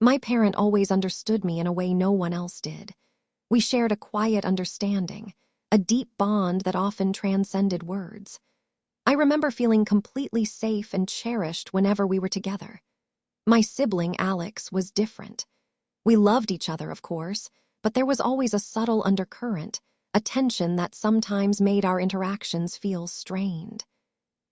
My parent always understood me in a way no one else did. We shared a quiet understanding, a deep bond that often transcended words. I remember feeling completely safe and cherished whenever we were together. My sibling, Alex, was different. We loved each other, of course, but there was always a subtle undercurrent, a tension that sometimes made our interactions feel strained.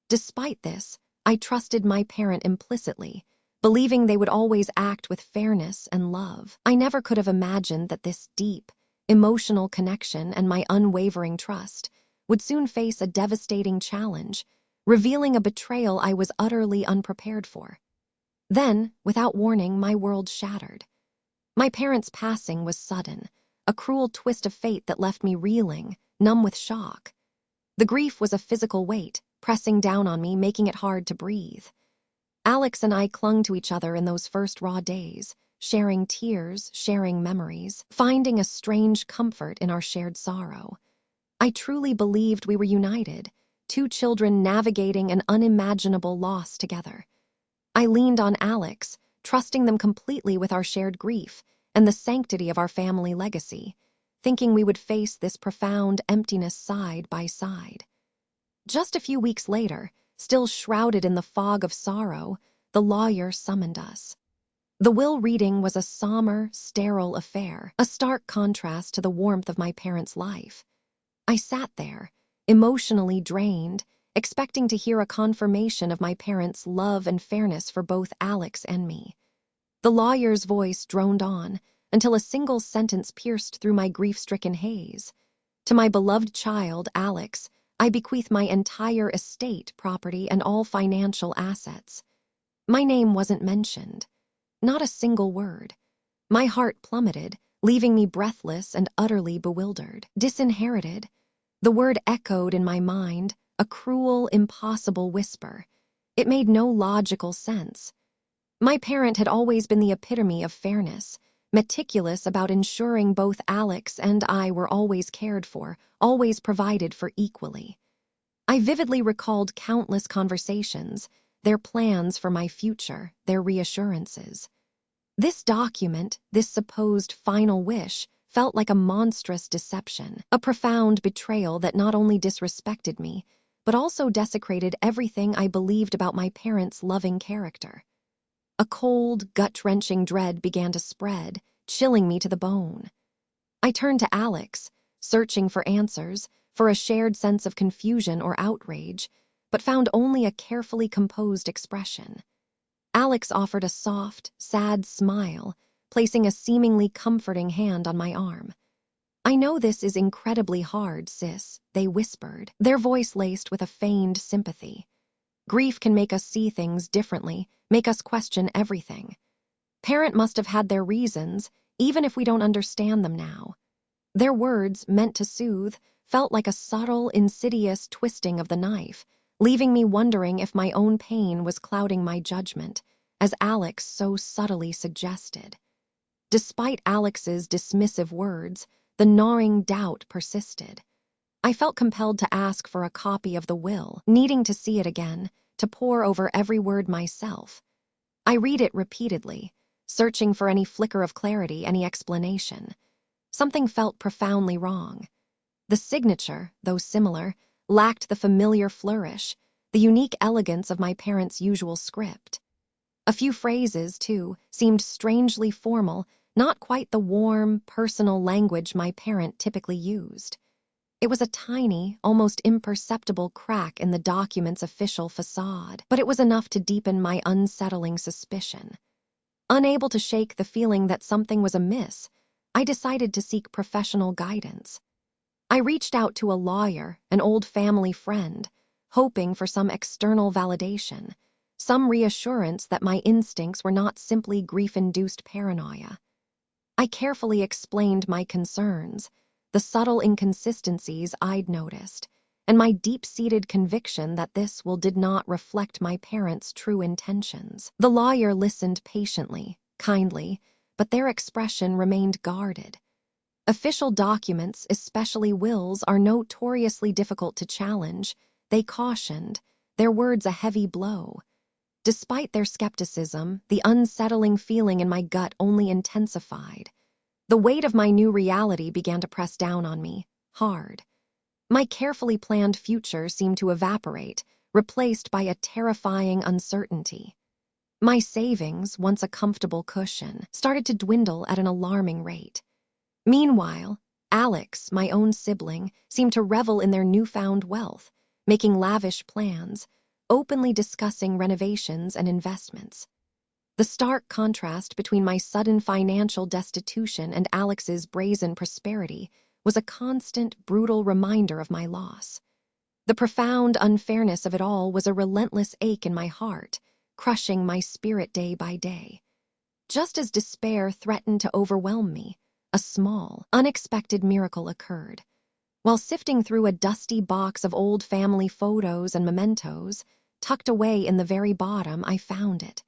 Despite this, I trusted my parent implicitly, believing they would always act with fairness and love. I never could have imagined that this deep, emotional connection and my unwavering trust would soon face a devastating challenge, revealing a betrayal I was utterly unprepared for. Then, without warning, my world shattered. My parents' passing was sudden, a cruel twist of fate that left me reeling, numb with shock. The grief was a physical weight, pressing down on me, making it hard to breathe. Alex and I clung to each other in those first raw days, sharing tears, sharing memories, finding a strange comfort in our shared sorrow. I truly believed we were united, two children navigating an unimaginable loss together. I leaned on Alex, trusting them completely with our shared grief and the sanctity of our family legacy, thinking we would face this profound emptiness side by side. Just a few weeks later, still shrouded in the fog of sorrow, the lawyer summoned us. The will reading was a somber, sterile affair, a stark contrast to the warmth of my parents' life. I sat there, emotionally drained, expecting to hear a confirmation of my parents' love and fairness for both Alex and me. The lawyer's voice droned on until a single sentence pierced through my grief-stricken haze. To my beloved child, Alex, I bequeath my entire estate, property, and all financial assets. My name wasn't mentioned. Not a single word. My heart plummeted, leaving me breathless and utterly bewildered. Disinherited. The word echoed in my mind, a cruel, impossible whisper. It made no logical sense. My parent had always been the epitome of fairness, meticulous about ensuring both Alex and I were always cared for, always provided for equally. I vividly recalled countless conversations, their plans for my future, their reassurances. This document, this supposed final wish, felt like a monstrous deception, a profound betrayal that not only disrespected me, but also desecrated everything I believed about my parents' loving character. A cold, gut-wrenching dread began to spread, chilling me to the bone. I turned to Alex, searching for answers, for a shared sense of confusion or outrage, but found only a carefully composed expression. Alex offered a soft, sad smile, placing a seemingly comforting hand on my arm. "I know this is incredibly hard, sis," they whispered, their voice laced with a feigned sympathy. "Grief can make us see things differently, make us question everything. Parent must have had their reasons, even if we don't understand them now." Their words, meant to soothe, felt like a subtle, insidious twisting of the knife, leaving me wondering if my own pain was clouding my judgment, as Alex so subtly suggested. Despite Alex's dismissive words, the gnawing doubt persisted. I felt compelled to ask for a copy of the will, needing to see it again, to pore over every word myself. I read it repeatedly, searching for any flicker of clarity, any explanation. Something felt profoundly wrong. The signature, though similar, lacked the familiar flourish, the unique elegance of my parents' usual script. A few phrases, too, seemed strangely formal, not quite the warm, personal language my parent typically used. It was a tiny, almost imperceptible crack in the document's official facade, but it was enough to deepen my unsettling suspicion. Unable to shake the feeling that something was amiss, I decided to seek professional guidance. I reached out to a lawyer, an old family friend, hoping for some external validation, some reassurance that my instincts were not simply grief-induced paranoia. I carefully explained my concerns, the subtle inconsistencies I'd noticed, and my deep-seated conviction that this will did not reflect my parents' true intentions. The lawyer listened patiently, kindly, but their expression remained guarded. Official documents, especially wills, are notoriously difficult to challenge, they cautioned, their words a heavy blow. Despite their skepticism, the unsettling feeling in my gut only intensified. The weight of my new reality began to press down on me, hard. My carefully planned future seemed to evaporate, replaced by a terrifying uncertainty. My savings, once a comfortable cushion, started to dwindle at an alarming rate. Meanwhile, Alex, my own sibling, seemed to revel in their newfound wealth, making lavish plans, openly discussing renovations and investments. The stark contrast between my sudden financial destitution and Alex's brazen prosperity was a constant, brutal reminder of my loss. The profound unfairness of it all was a relentless ache in my heart, crushing my spirit day by day. Just as despair threatened to overwhelm me, a small, unexpected miracle occurred. While sifting through a dusty box of old family photos and mementos, tucked away in the very bottom, I found it.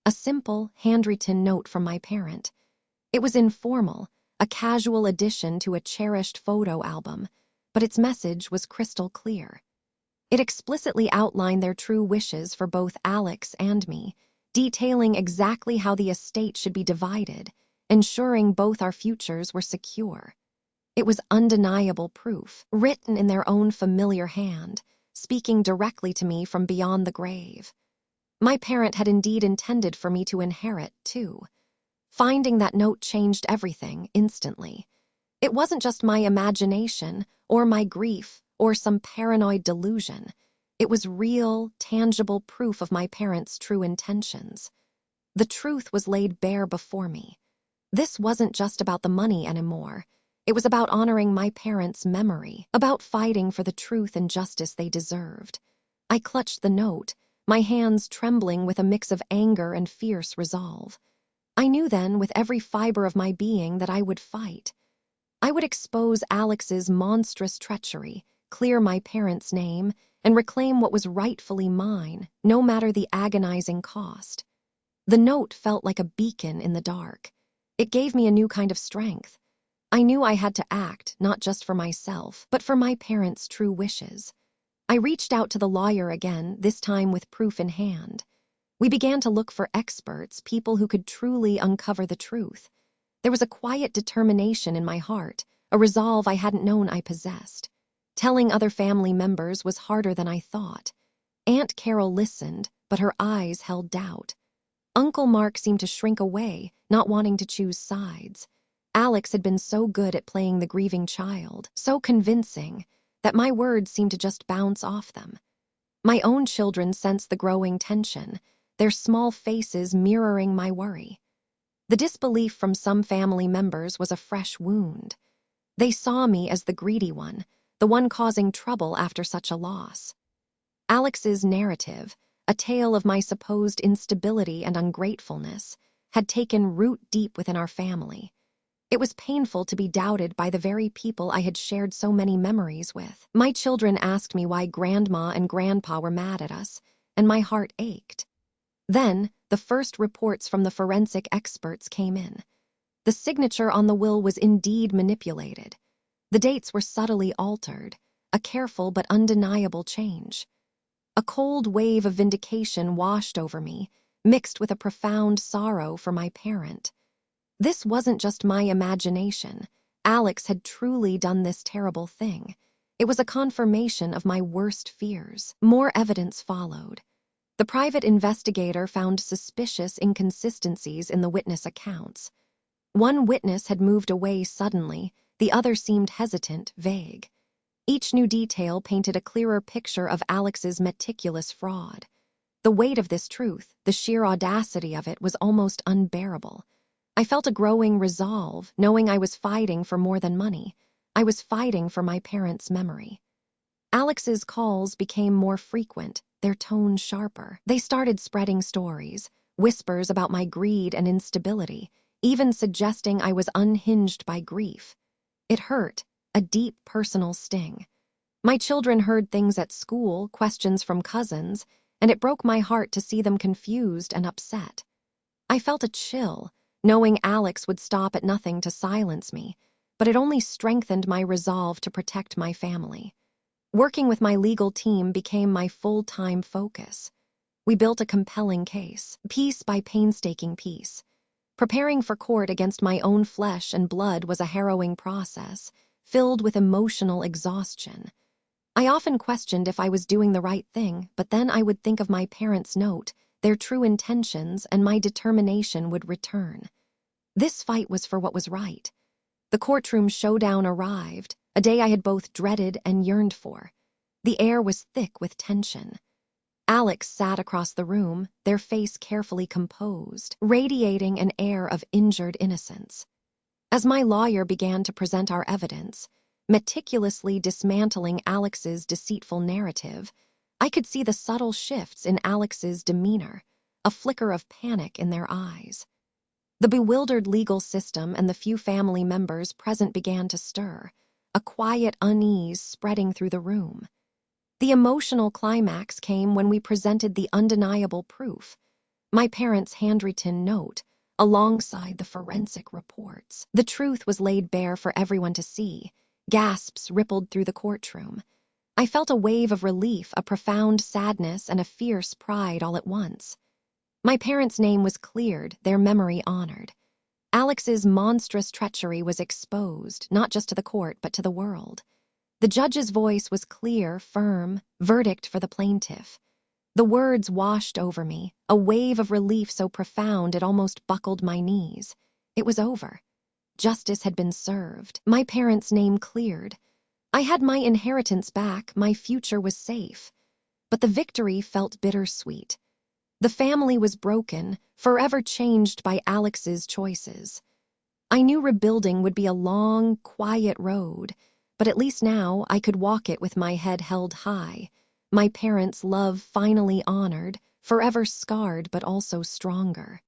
A simple, handwritten note from my parent. It was informal, a casual addition to a cherished photo album, but its message was crystal clear. It explicitly outlined their true wishes for both Alex and me, detailing exactly how the estate should be divided, ensuring both our futures were secure. It was undeniable proof, written in their own familiar hand, speaking directly to me from beyond the grave. My parent had indeed intended for me to inherit, too. Finding that note changed everything instantly. It wasn't just my imagination, or my grief, or some paranoid delusion. It was real, tangible proof of my parents' true intentions. The truth was laid bare before me. This wasn't just about the money anymore. It was about honoring my parents' memory, about fighting for the truth and justice they deserved. I clutched the note, my hands trembling with a mix of anger and fierce resolve. I knew then, with every fiber of my being, that I would fight. I would expose Alex's monstrous treachery, clear my parents' name, and reclaim what was rightfully mine, no matter the agonizing cost. The note felt like a beacon in the dark. It gave me a new kind of strength. I knew I had to act, not just for myself, but for my parents' true wishes. I reached out to the lawyer again, this time with proof in hand. We began to look for experts, people who could truly uncover the truth. There was a quiet determination in my heart, a resolve I hadn't known I possessed. Telling other family members was harder than I thought. Aunt Carol listened, but her eyes held doubt. Uncle Mark seemed to shrink away, not wanting to choose sides. Alex had been so good at playing the grieving child, so convincing, that my words seemed to just bounce off them. My own children sensed the growing tension, their small faces mirroring my worry. The disbelief from some family members was a fresh wound. They saw me as the greedy one, the one causing trouble after such a loss. Alex's narrative, a tale of my supposed instability and ungratefulness, had taken root deep within our family. It was painful to be doubted by the very people I had shared so many memories with. My children asked me why Grandma and Grandpa were mad at us, and my heart ached. Then, the first reports from the forensic experts came in. The signature on the will was indeed manipulated. The dates were subtly altered, a careful but undeniable change. A cold wave of vindication washed over me, mixed with a profound sorrow for my parent. This wasn't just my imagination. Alex had truly done this terrible thing. It was a confirmation of my worst fears. More evidence followed. The private investigator found suspicious inconsistencies in the witness accounts. One witness had moved away suddenly, the other seemed hesitant, vague. Each new detail painted a clearer picture of Alex's meticulous fraud. The weight of this truth, the sheer audacity of it, was almost unbearable. I felt a growing resolve, knowing I was fighting for more than money. I was fighting for my parents' memory. Alex's calls became more frequent, their tone sharper. They started spreading stories, whispers about my greed and instability, even suggesting I was unhinged by grief. It hurt, a deep personal sting. My children heard things at school, questions from cousins, and it broke my heart to see them confused and upset. I felt a chill, knowing Alex would stop at nothing to silence me, but it only strengthened my resolve to protect my family. Working with my legal team became my full-time focus. We built a compelling case, piece by painstaking piece. Preparing for court against my own flesh and blood was a harrowing process, filled with emotional exhaustion. I often questioned if I was doing the right thing, but then I would think of my parents' note, their true intentions, and my determination would return. This fight was for what was right. The courtroom showdown arrived, a day I had both dreaded and yearned for. The air was thick with tension. Alex sat across the room, their face carefully composed, radiating an air of injured innocence. As my lawyer began to present our evidence, meticulously dismantling Alex's deceitful narrative, I could see the subtle shifts in Alex's demeanor, a flicker of panic in their eyes. The bewildered legal system and the few family members present began to stir, a quiet unease spreading through the room. The emotional climax came when we presented the undeniable proof, my parents' handwritten note, alongside the forensic reports. The truth was laid bare for everyone to see. Gasps rippled through the courtroom. I felt a wave of relief, a profound sadness, and a fierce pride all at once. My parents' name was cleared, their memory honored. Alex's monstrous treachery was exposed, not just to the court, but to the world. The judge's voice was clear, firm, verdict for the plaintiff. The words washed over me, a wave of relief so profound it almost buckled my knees. It was over. Justice had been served. My parents' name cleared. I had my inheritance back, my future was safe. But the victory felt bittersweet. The family was broken, forever changed by Alex's choices. I knew rebuilding would be a long, quiet road, but at least now I could walk it with my head held high, my parents' love finally honored, forever scarred but also stronger.